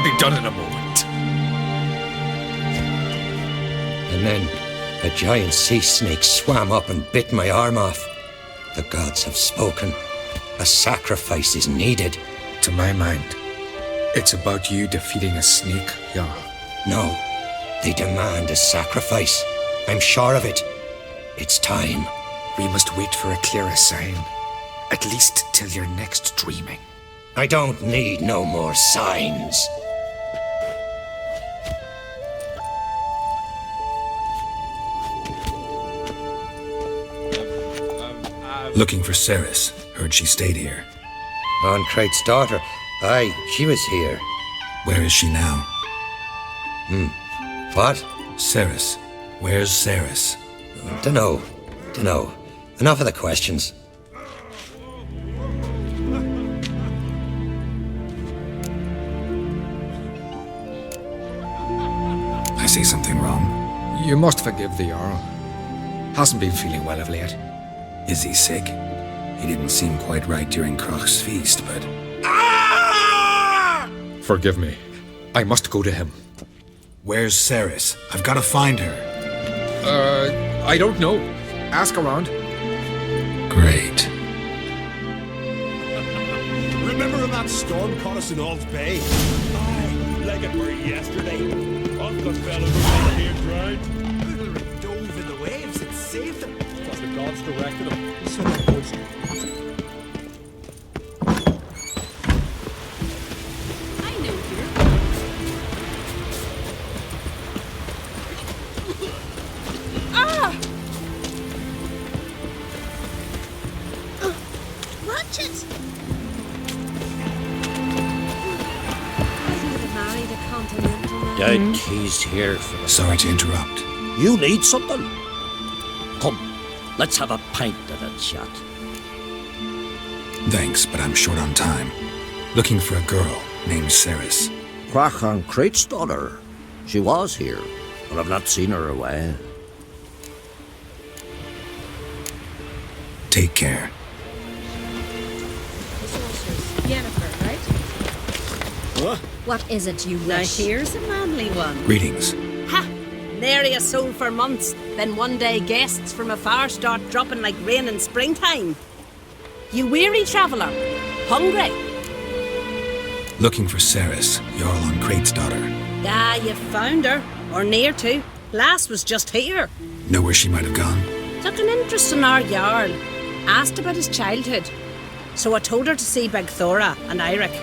be done in a moment. And then a giant sea snake swam up and bit my arm off. The gods have spoken. A sacrifice is needed. To my mind, it's about you defeating a snake, Jarl. No, they demand a sacrifice. I'm sure of it. It's time. We must wait for a clearer sign. At least till your next dreaming. I don't need no more signs. Looking for Ceres. Heard she stayed here. On Crate's daughter. Aye, she was here. Where is she now? What? Ceres. Where's Ceres? Dunno. Enough of the questions. I say something wrong? You must forgive the Jarl. Hasn't been feeling well of late. Is he sick? He didn't seem quite right during Crach's feast, but... Forgive me. I must go to him. Where's Ceres? I've got to find her. I don't know. Ask around. Great. Remember when that storm caught us in Ald's Bay? Aye, like it were yesterday. Uncle fellas were here drowned. People dove in the waves and saved them. Because the gods directed them. So that was... I know you. Watch it! Wasn't it married a continental man? Doubt he's here for the... Sorry to interrupt. You need something? Come, let's have a pint of it, chat. Thanks, but I'm short on time. Looking for a girl named Ceres. Crach on Crate's daughter. She was here, but I've not seen her a while. Take care. The sorceress, Yennefer, right? What is it you Now wish? here's a manly one. Greetings. Ha! Nary a soul for months. Then one day guests from afar start dropping like rain in springtime. You weary traveller, hungry? Looking for Ceres, Jarl on Crate's daughter. Ah, you found her, or near to. Lass was just here. Know where she might have gone? Took an interest in our Jarl. Asked about his childhood. So I told her to see Bergthora and Eirik.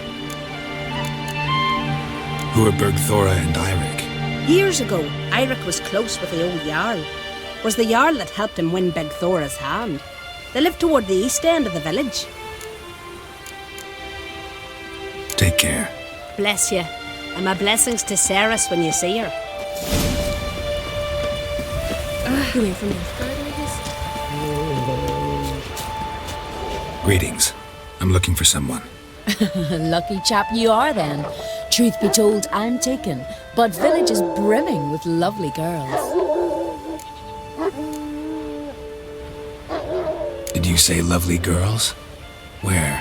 Who are Bergthora and Eirik? Years ago, Eirik was close with the old Jarl. Was the Jarl that helped him win Bergthora's hand. They lived toward the east end of the village. Take care. Bless you. And my blessings to Ceres when you see her. You in from Nilfgaard, I guess? Greetings. I'm looking for someone. Lucky chap you are then. Truth be told, I'm taken, but village is brimming with lovely girls. Did you say lovely girls? Where?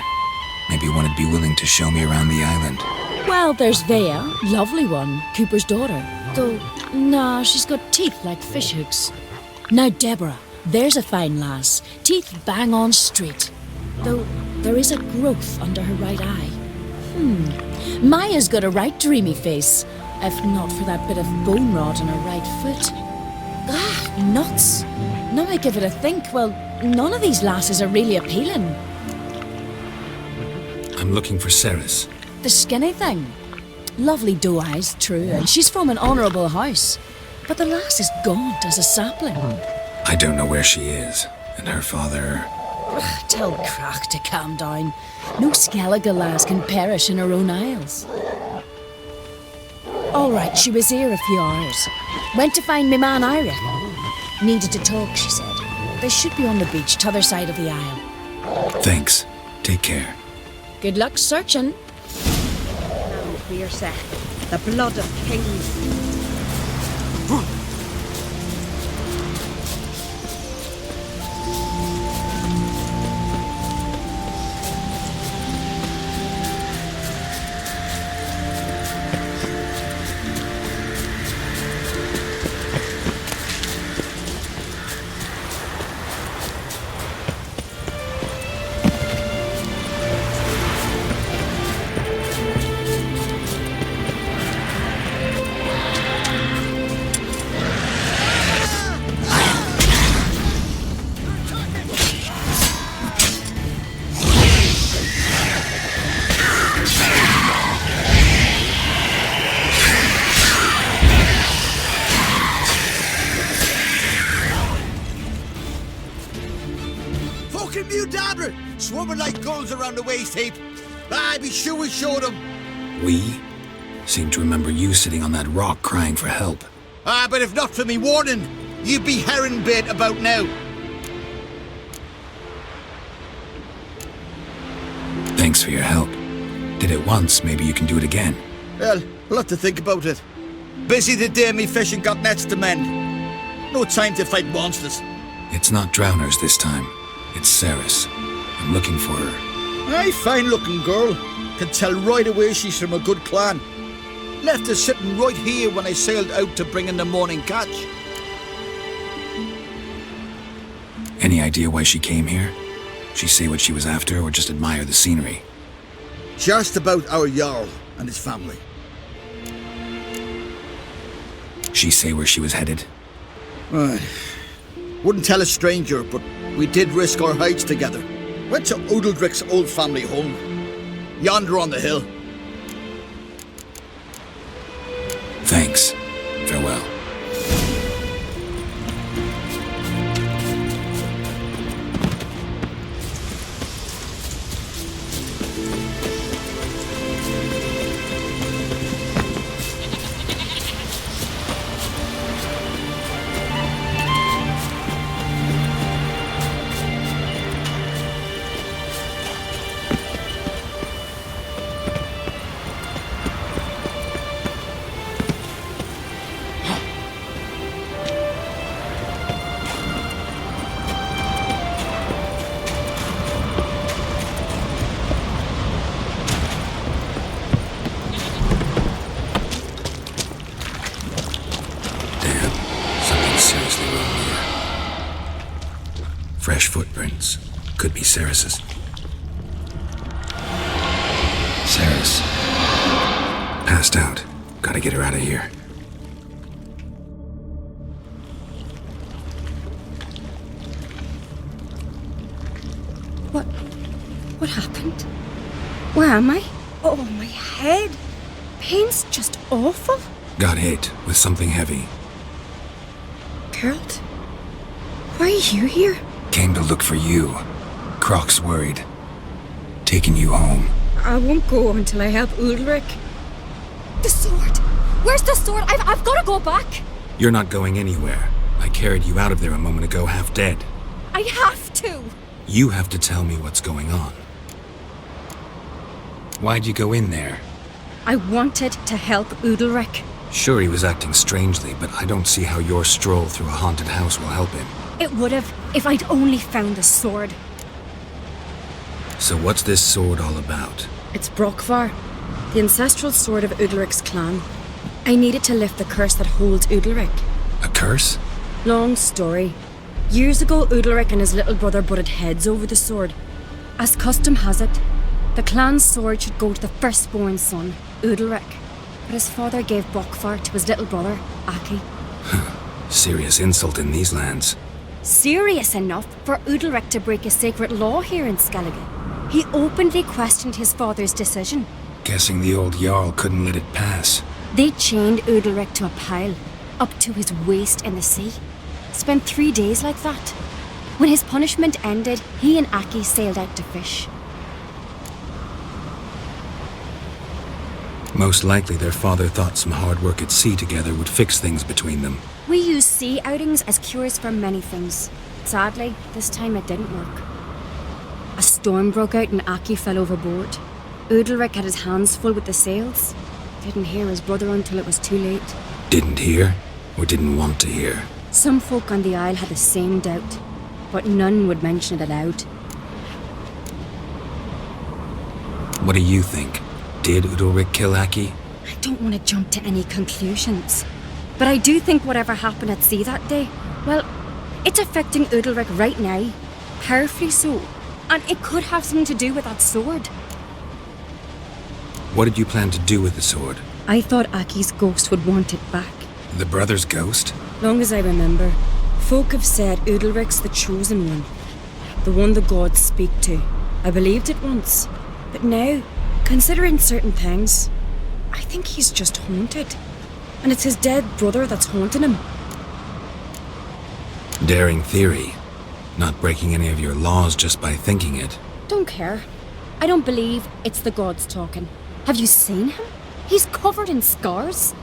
Maybe one would be willing to show me around the island. Well, there's Vea, lovely one, Cooper's daughter. Though, nah, she's got teeth like fishhooks. Now Deborah, there's a fine lass, teeth bang on straight. Though there is a growth under her right eye. Maya's got a right dreamy face, if not for that bit of bone rot on her right foot. Ah, nuts. Now I give it a think, well, none of these lasses are really appealing. I'm looking for Ceres. The skinny thing. Lovely doe eyes, true, and she's from an honourable house. But the lass is gaunt as a sapling. I don't know where she is, and her father... Tell Crach to calm down. No Skellige lass can perish in her own isles. All right, she was here a few hours. Went to find me man Eirik. Needed to talk, she said. They should be on the beach, t'other side of the isle. Thanks. Take care. Good luck searching. Now, Fierce, the blood of kings. fucking mute dabbler, swarming like gulls around the waist heap. Ah, be sure we showed them. We seem to remember you sitting on that rock crying for help. Ah, but if not for me warning, you'd be herring bait about now. Thanks for your help. Did it once, maybe you can do it again. Well, we'll have to think about it. Busy the day me fishing got nets to mend. No time to fight monsters. It's not drowners this time. It's Ceres. I'm looking for her. Aye, fine-looking girl. Can tell right away she's from a good clan. Left her sitting right here when I sailed out to bring in the morning catch. Any idea why she came here? She say what she was after or just admire the scenery? She asked about our Jarl and his family. She say where she was headed? Wouldn't tell a stranger, but we did risk our hides together. Went to Udaldric's old family home. Yonder on the hill. Thanks. Farewell. Fresh footprints. Could be Ceres's. Ceres. Passed out. Gotta get her out of here. What happened? Where am I? Oh, my head. Pain's just awful. Got hit with something heavy. Geralt? Why are you here? Came to look for you. Croc's worried. Taking you home. I won't go until I help Udalric. The sword! Where's the sword? I've got to go back! You're not going anywhere. I carried you out of there a moment ago, half dead. I have to! You have to tell me what's going on. Why'd you go in there? I wanted to help Udalric. Sure, he was acting strangely, but I don't see how your stroll through a haunted house will help him. It would have if I'd only found the sword. So what's this sword all about? It's Brokvar, the ancestral sword of Udalric's clan. I needed to lift the curse that holds Udalric. A curse? Long story. Years ago, Udalric and his little brother butted heads over the sword. As custom has it, the clan's sword should go to the firstborn son, Udalric. But his father gave Brokvar to his little brother, Aki. Serious insult in these lands. Serious enough for Udalric to break a sacred law here in Skellige. He openly questioned his father's decision. Guessing the old Jarl couldn't let it pass. They chained Udalric to a pile, up to his waist in the sea. Spent 3 days like that. When his punishment ended, he and Aki sailed out to fish. Most likely their father thought some hard work at sea together would fix things between them. We use sea outings as cures for many things. Sadly, this time it didn't work. A storm broke out and Aki fell overboard. Udalric had his hands full with the sails. Didn't hear his brother until it was too late. Didn't hear, or didn't want to hear? Some folk on the Isle had the same doubt, but none would mention it aloud. What do you think? Did Udalric kill Aki? I don't want to jump to any conclusions. But I do think whatever happened at sea that day, well, it's affecting Udalric right now. Powerfully so. And it could have something to do with that sword. What did you plan to do with the sword? I thought Aki's ghost would want it back. The brother's ghost? Long as I remember, folk have said Udalric's the chosen one. The one the gods speak to. I believed it once. But now, considering certain things, I think he's just haunted. And it's his dead brother that's haunting him. Daring theory. Not breaking any of your laws just by thinking it. Don't care. I don't believe it's the gods talking. Have you seen him? He's covered in scars.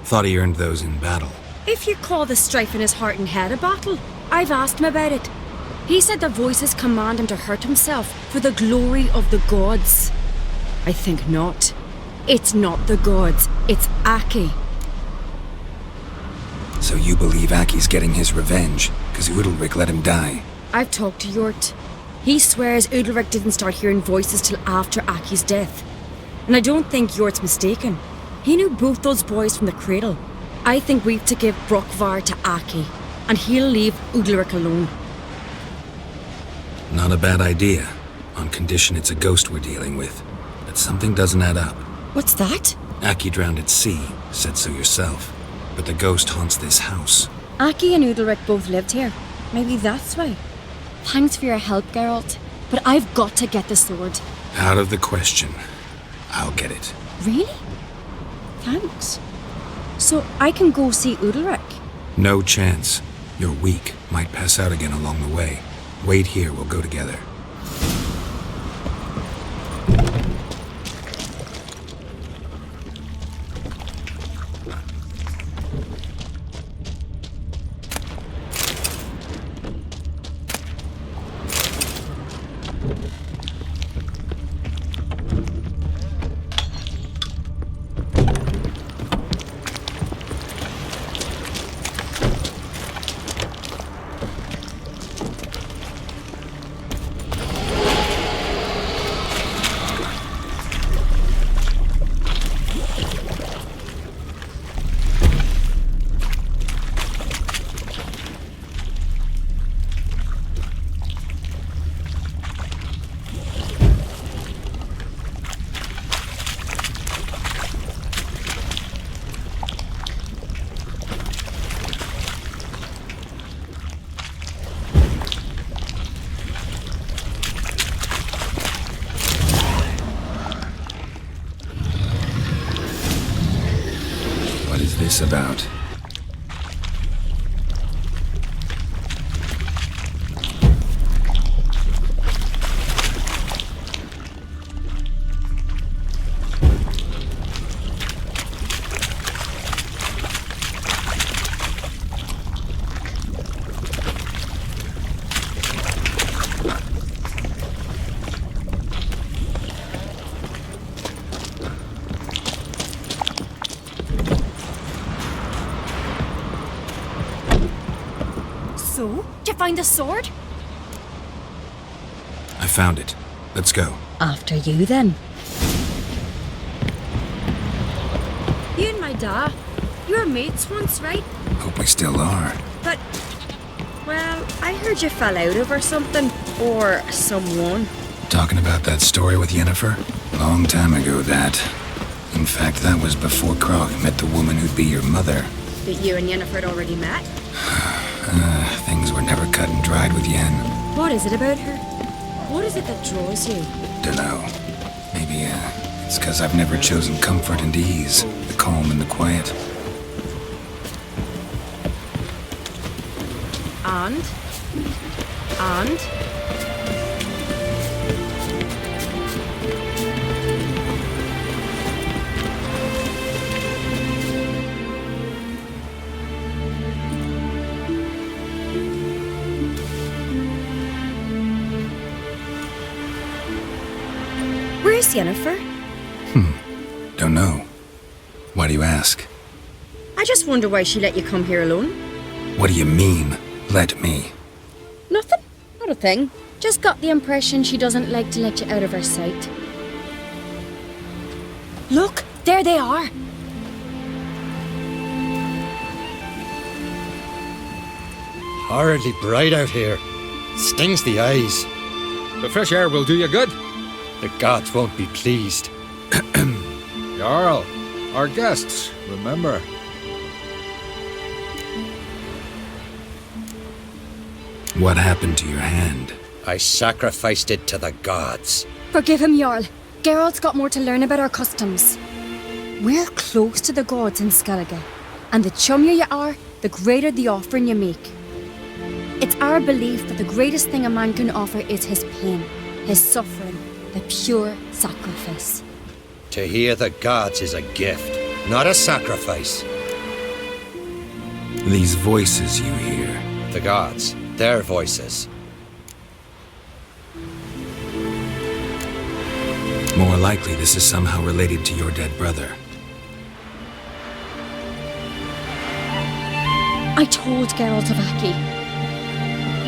Thought he earned those in battle. If you call the strife in his heart and head a battle, I've asked him about it. He said the voices command him to hurt himself for the glory of the gods. I think not. It's not the gods, it's Aki. So you believe Aki's getting his revenge, because Udalric let him die? I've talked to Yort. He swears Udalric didn't start hearing voices till after Aki's death. And I don't think Yort's mistaken. He knew both those boys from the cradle. I think we've to give Brokvar to Aki, and he'll leave Udalric alone. Not a bad idea, on condition it's a ghost we're dealing with. But something doesn't add up. What's that? Aki drowned at sea, said so yourself. But the ghost haunts this house. Aki and Udalric both lived here. Maybe that's why. Thanks for your help, Geralt. But I've got to get the sword. Out of the question. I'll get it. Really? Thanks. So I can go see Udalric? No chance. You're weak. Might pass out again along the way. Wait here, we'll go together. About? So, did you find the sword? I found it. Let's go. After you, then. You and my da, you were mates once, right? Hope we still are. But, well, I heard you fell out over something. Or someone. Talking about that story with Yennefer? Long time ago, that. In fact, that was before Krog met the woman who'd be your mother. That you and Yennefer had already met? Things were never cut and dried with Yen. What is it about her? What is it that draws you? Dunno. Maybe, it's because I've never chosen comfort and ease, the calm and the quiet. And? Where's Yennefer? Don't know. Why do you ask? I just wonder why she let you come here alone. What do you mean, let me? Nothing. Not a thing. Just got the impression she doesn't like to let you out of her sight. Look, there they are. Horridly bright out here. Stings the eyes. The fresh air will do you good. The gods won't be pleased. Jarl, our guests, remember. What happened to your hand? I sacrificed it to the gods. Forgive him, Jarl. Geralt's got more to learn about our customs. We're close to the gods in Skellige, and the chummier you are, the greater the offering you make. It's our belief that the greatest thing a man can offer is his pain, his suffering, the pure sacrifice. To hear the gods is a gift, not a sacrifice. These voices you hear. The gods, their voices. More likely, this is somehow related to your dead brother. I told Geralt of Aki.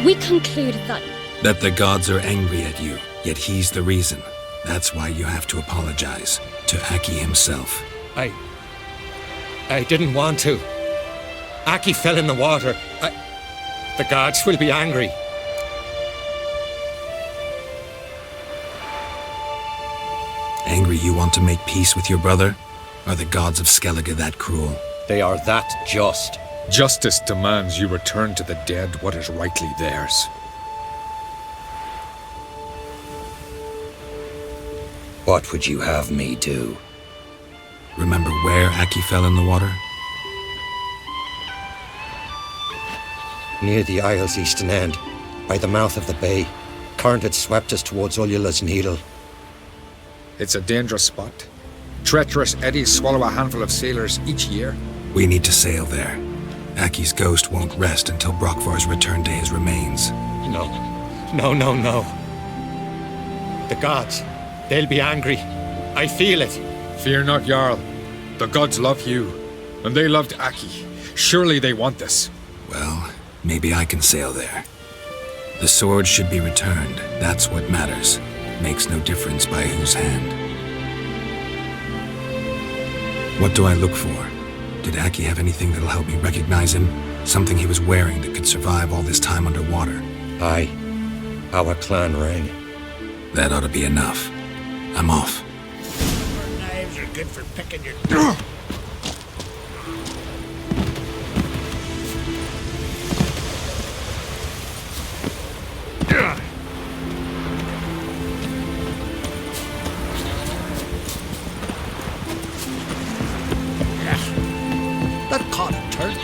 We concluded that... That the gods are angry at you, yet he's the reason. That's why you have to apologize. To Aki himself. I didn't want to. Aki fell in the water. The gods will be angry. Angry you want to make peace with your brother? Are the gods of Skellige that cruel? They are that just. Justice demands you return to the dead what is rightly theirs. What would you have me do? Remember where Aki fell in the water? Near the Isle's eastern end, by the mouth of the bay. Current had swept us towards Ullula's Needle. It's a dangerous spot. Treacherous eddies swallow a handful of sailors each year. We need to sail there. Aki's ghost won't rest until Brokvar's returned to his remains. No. The gods, they'll be angry. I feel it. Fear not, Jarl. The gods love you, and they loved Aki. Surely they want this. Well, maybe I can sail there. The sword should be returned. That's what matters. Makes no difference by whose hand. What do I look for? Did Aki have anything that'll help me recognize him? Something he was wearing that could survive all this time underwater? Aye. Our clan ring. That ought to be enough. I'm off. Knives are good for picking your... That caught a turn.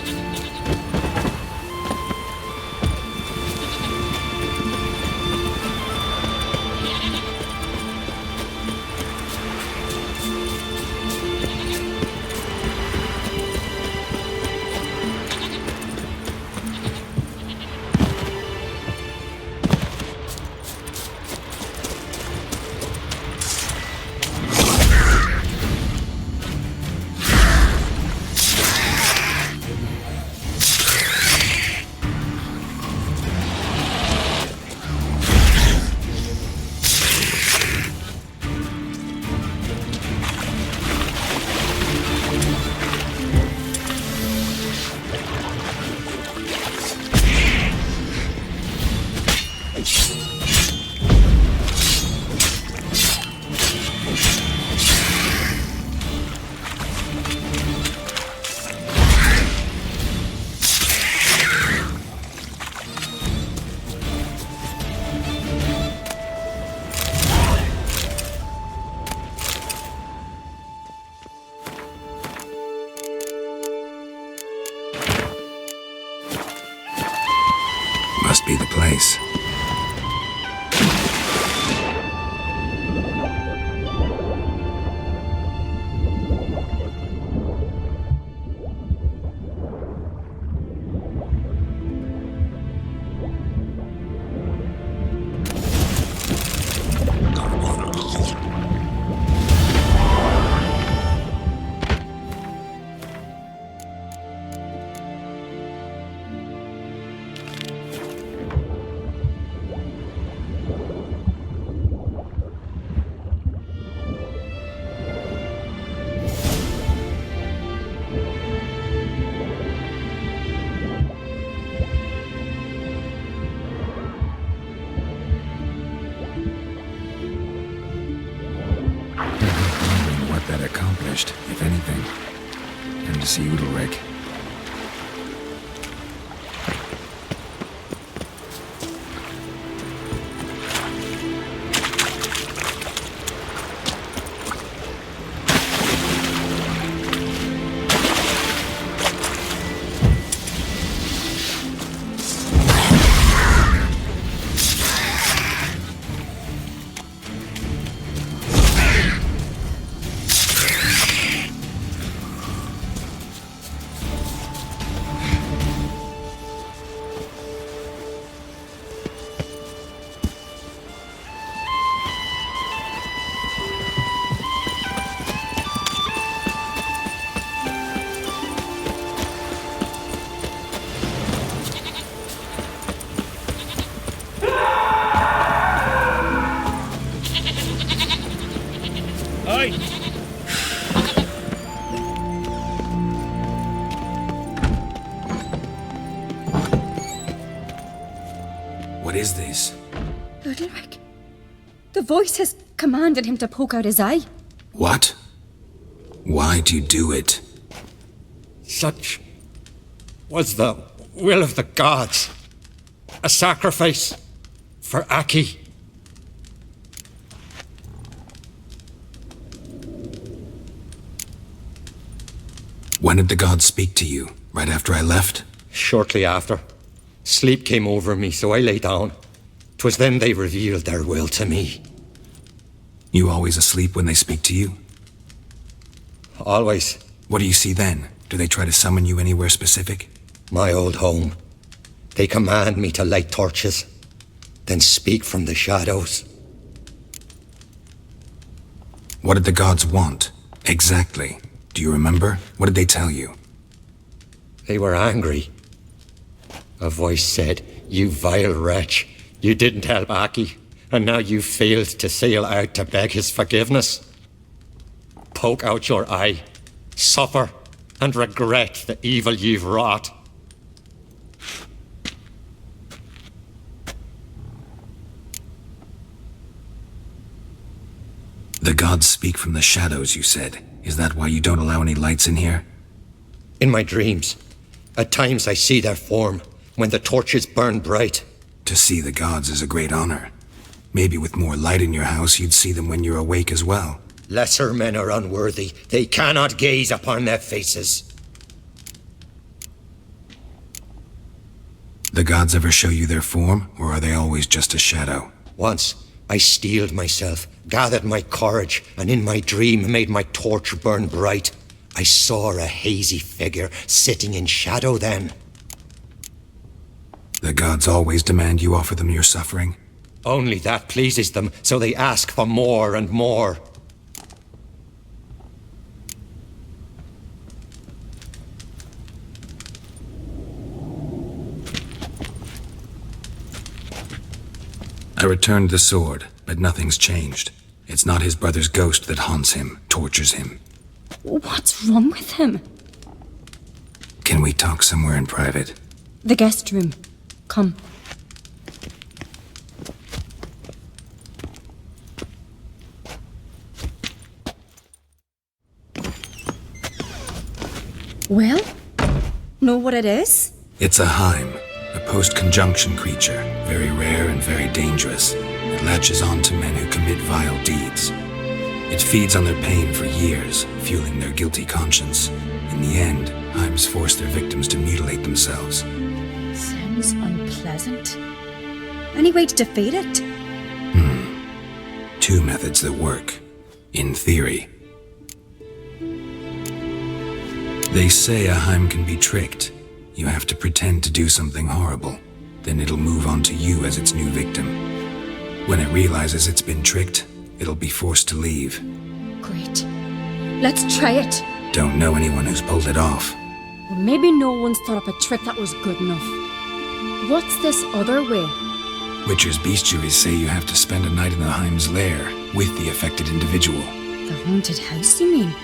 Must be the place. That accomplished, if anything. And to see Udalryk. this? Udalric. The voice has commanded him to poke out his eye. What? Why'd you do it? Such was the will of the gods. A sacrifice for Aki. When did the gods speak to you? Right after I left? Shortly after. Sleep came over me, so I lay down. 'Twas then they revealed their will to me. You always asleep when they speak to you? Always. What do you see then? Do they try to summon you anywhere specific? My old home. They command me to light torches, then speak from the shadows. What did the gods want? Exactly. Do you remember? What did they tell you? They were angry. A voice said, "You vile wretch. You didn't help Aki, and now you failed to sail out to beg his forgiveness. Poke out your eye, suffer, and regret the evil you've wrought." The gods speak from the shadows, you said. Is that why you don't allow any lights in here? In my dreams, at times I see their form when the torches burn bright. To see the gods is a great honor. Maybe with more light in your house, you'd see them when you're awake as well. Lesser men are unworthy. They cannot gaze upon their faces. The gods ever show you their form, or are they always just a shadow? Once, I steeled myself, gathered my courage, and in my dream made my torch burn bright. I saw a hazy figure sitting in shadow then. The gods always demand you offer them your suffering? Only that pleases them, so they ask for more and more. I returned the sword, but nothing's changed. It's not his brother's ghost that haunts him, tortures him. What's wrong with him? Can we talk somewhere in private? The guest room. Come. Well? Know what it is? It's a Heim, a post-conjunction creature, very rare and very dangerous. It latches on to men who commit vile deeds. It feeds on their pain for years, fueling their guilty conscience. In the end, Heims force their victims to mutilate themselves. Sounds unpleasant. Any way to defeat it? Two methods that work. In theory. They say a Heim can be tricked. You have to pretend to do something horrible. Then it'll move on to you as its new victim. When it realizes it's been tricked, it'll be forced to leave. Great. Let's try it. Don't know anyone who's pulled it off. Well, maybe no one's thought up a trick that was good enough. What's this other way? Witcher's bestiaries say you have to spend a night in the Heim's lair with the affected individual. The haunted house, you mean?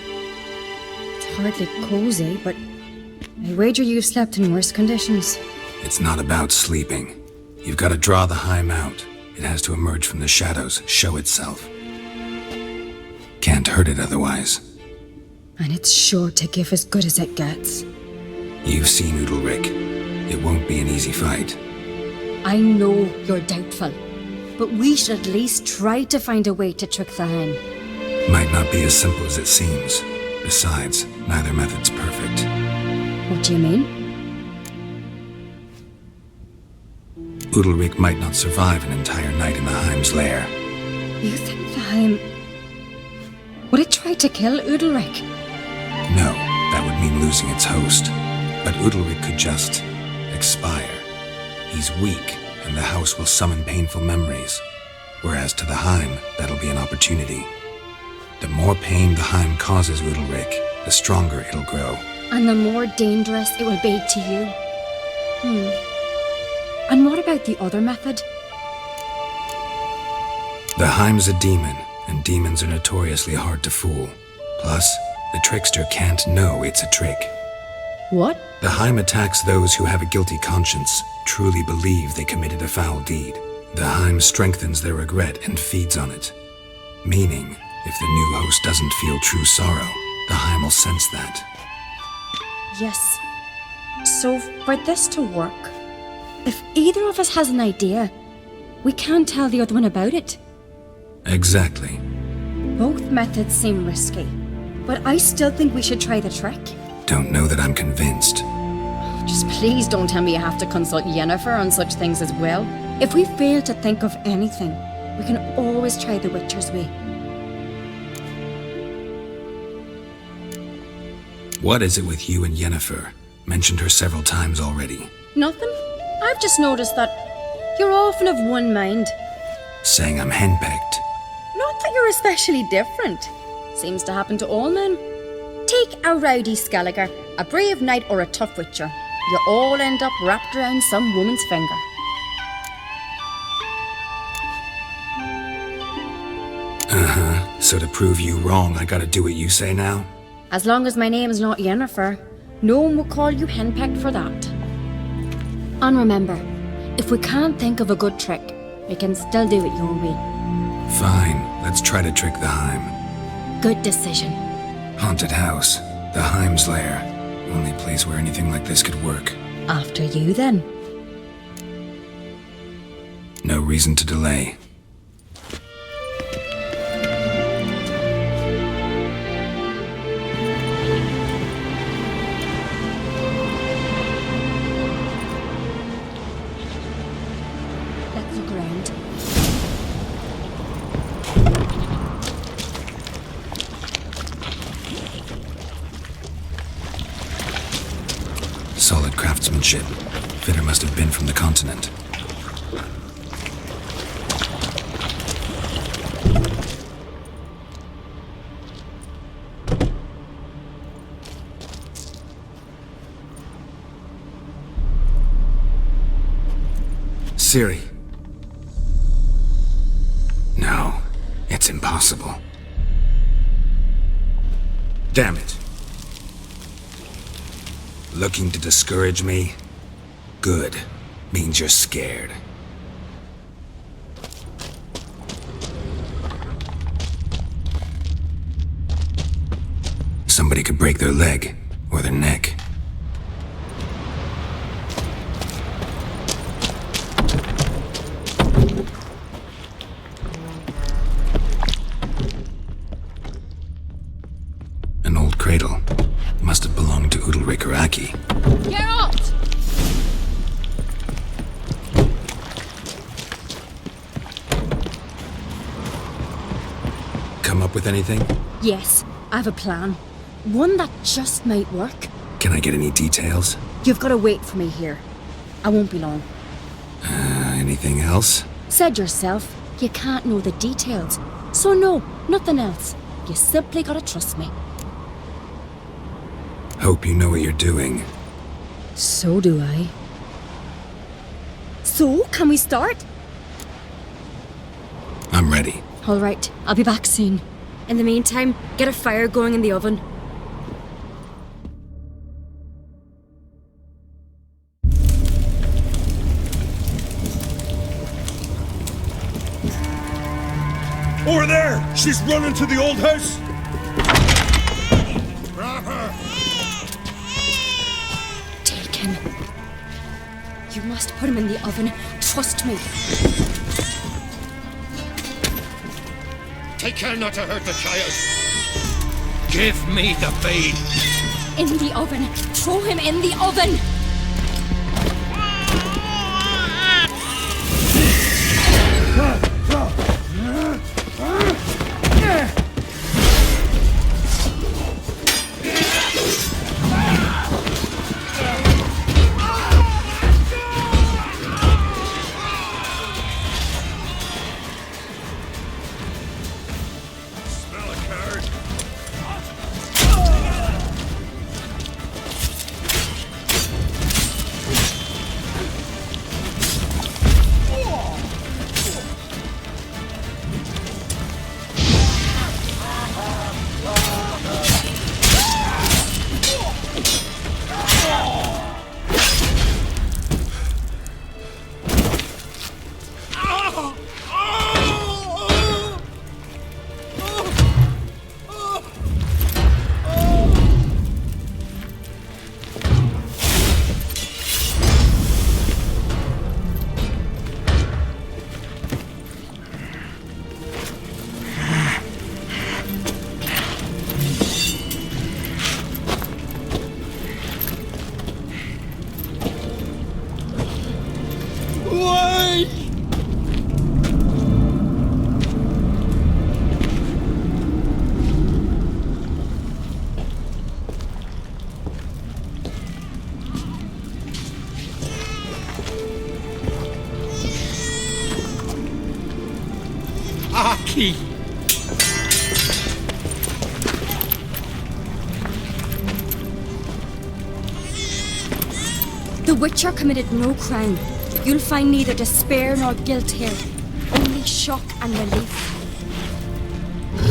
It's hardly cozy, but I wager you've slept in worse conditions. It's not about sleeping. You've got to draw the Heim out. It has to emerge from the shadows, show itself. Can't hurt it otherwise. And it's sure to give as good as it gets. You've seen Udalric. It won't be an easy fight. I know you're doubtful, but we should at least try to find a way to trick the Heim. Might not be as simple as it seems. Besides, neither method's perfect. What do you mean? Udalric might not survive an entire night in the Heim's lair. You think the Heim... Would it try to kill Udalric? No, that would mean losing its host. But Udalric could just... expire. He's weak, and the house will summon painful memories. Whereas to the Heim, that'll be an opportunity. The more pain the Heim causes Udalric, the stronger it'll grow. And the more dangerous it will be to you. And what about the other method? The Heim's a demon, and demons are notoriously hard to fool. Plus, the trickster can't know it's a trick. What? The Heim attacks those who have a guilty conscience, truly believe they committed a foul deed. The Heim strengthens their regret and feeds on it. Meaning, if the new host doesn't feel true sorrow, the Heim will sense that. Yes. So, for this to work, if either of us has an idea, we can't tell the other one about it. Exactly. Both methods seem risky, but I still think we should try the trick. Don't know that I'm convinced. Just please don't tell me you have to consult Yennefer on such things as well. If we fail to think of anything, we can always try the Witcher's way. What is it with you and Yennefer? Mentioned her several times already. Nothing. I've just noticed that you're often of one mind. Saying I'm henpecked. Not that you're especially different. Seems to happen to all men. Take a rowdy Skelliger, a brave knight, or a tough witcher. You all end up wrapped around some woman's finger. Uh-huh. So to prove you wrong, I gotta do what you say now? As long as my name is not Yennefer, no one will call you henpecked for that. And remember, if we can't think of a good trick, we can still do it your way. Fine, let's try to trick the Heim. Good decision. Haunted house, the Heim's lair. Only place where anything like this could work. After you, then. No reason to delay. Let's look around. Solid craftsmanship. Fitter must have been from the continent. Ciri. No, it's impossible. Damn it. Looking to discourage me? Good. Means you're scared. Somebody could break their leg, or their neck. An old cradle. Must have belonged to Udalryk or Aki. Geralt! Come up with anything? Yes, I have a plan. One that just might work. Can I get any details? You've got to wait for me here. I won't be long. Anything else? Said yourself, you can't know the details. So no, nothing else. You simply gotta trust me. Hope you know what you're doing. So do I. So, can we start? I'm ready. All right, I'll be back soon. In the meantime, get a fire going in the oven. Over there! She's running to the old house! Grab her! Take him. You must put him in the oven. Trust me. Take care not to hurt the child. Give me the babe. In the oven. Throw him in the oven. Smell a card. Aki! The Witcher committed no crime. You'll find neither despair nor guilt here, only shock and relief.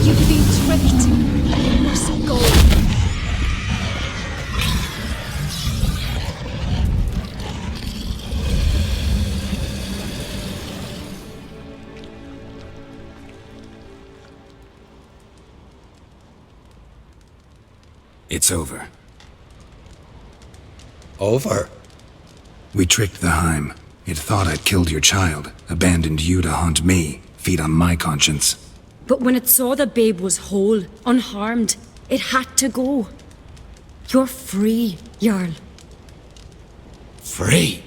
You've been tricked. You must go. It's over. Over? We tricked the Heim. It thought I'd killed your child, abandoned you to haunt me, feed on my conscience. But when it saw the babe was whole, unharmed, it had to go. You're free, Jarl. Free?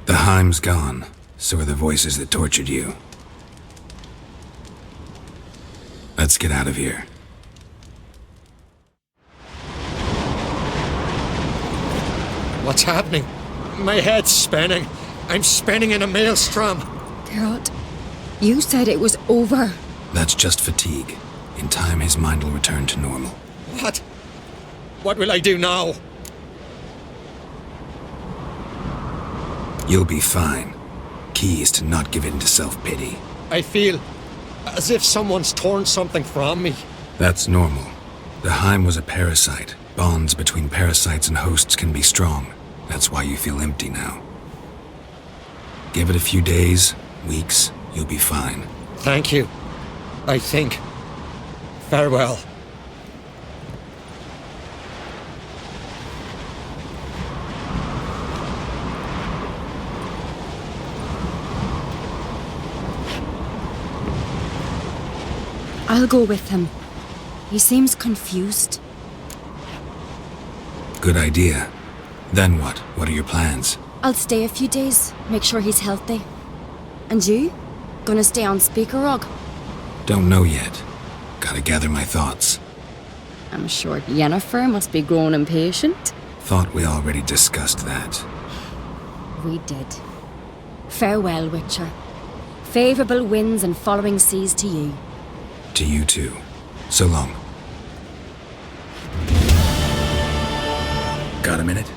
The Heim's gone, so are the voices that tortured you. Let's get out of here. What's happening? My head's spinning. I'm spinning in a maelstrom. Geralt, you said it was over. That's just fatigue. In time, his mind will return to normal. What? What will I do now? You'll be fine. Key is to not give in to self-pity. I feel as if someone's torn something from me. That's normal. The Heim was a parasite. Bonds between parasites and hosts can be strong. That's why you feel empty now. Give it a few days, weeks, you'll be fine. Thank you. I think. Farewell. I'll go with him. He seems confused. Good idea. Then what? What are your plans? I'll stay a few days, make sure he's healthy. And you? Gonna stay on Speaker Rog? Don't know yet. Gotta gather my thoughts. I'm sure Yennefer must be growing impatient. Thought we already discussed that. We did. Farewell, Witcher. Favourable winds and following seas to you. To you too. So long. Got a minute?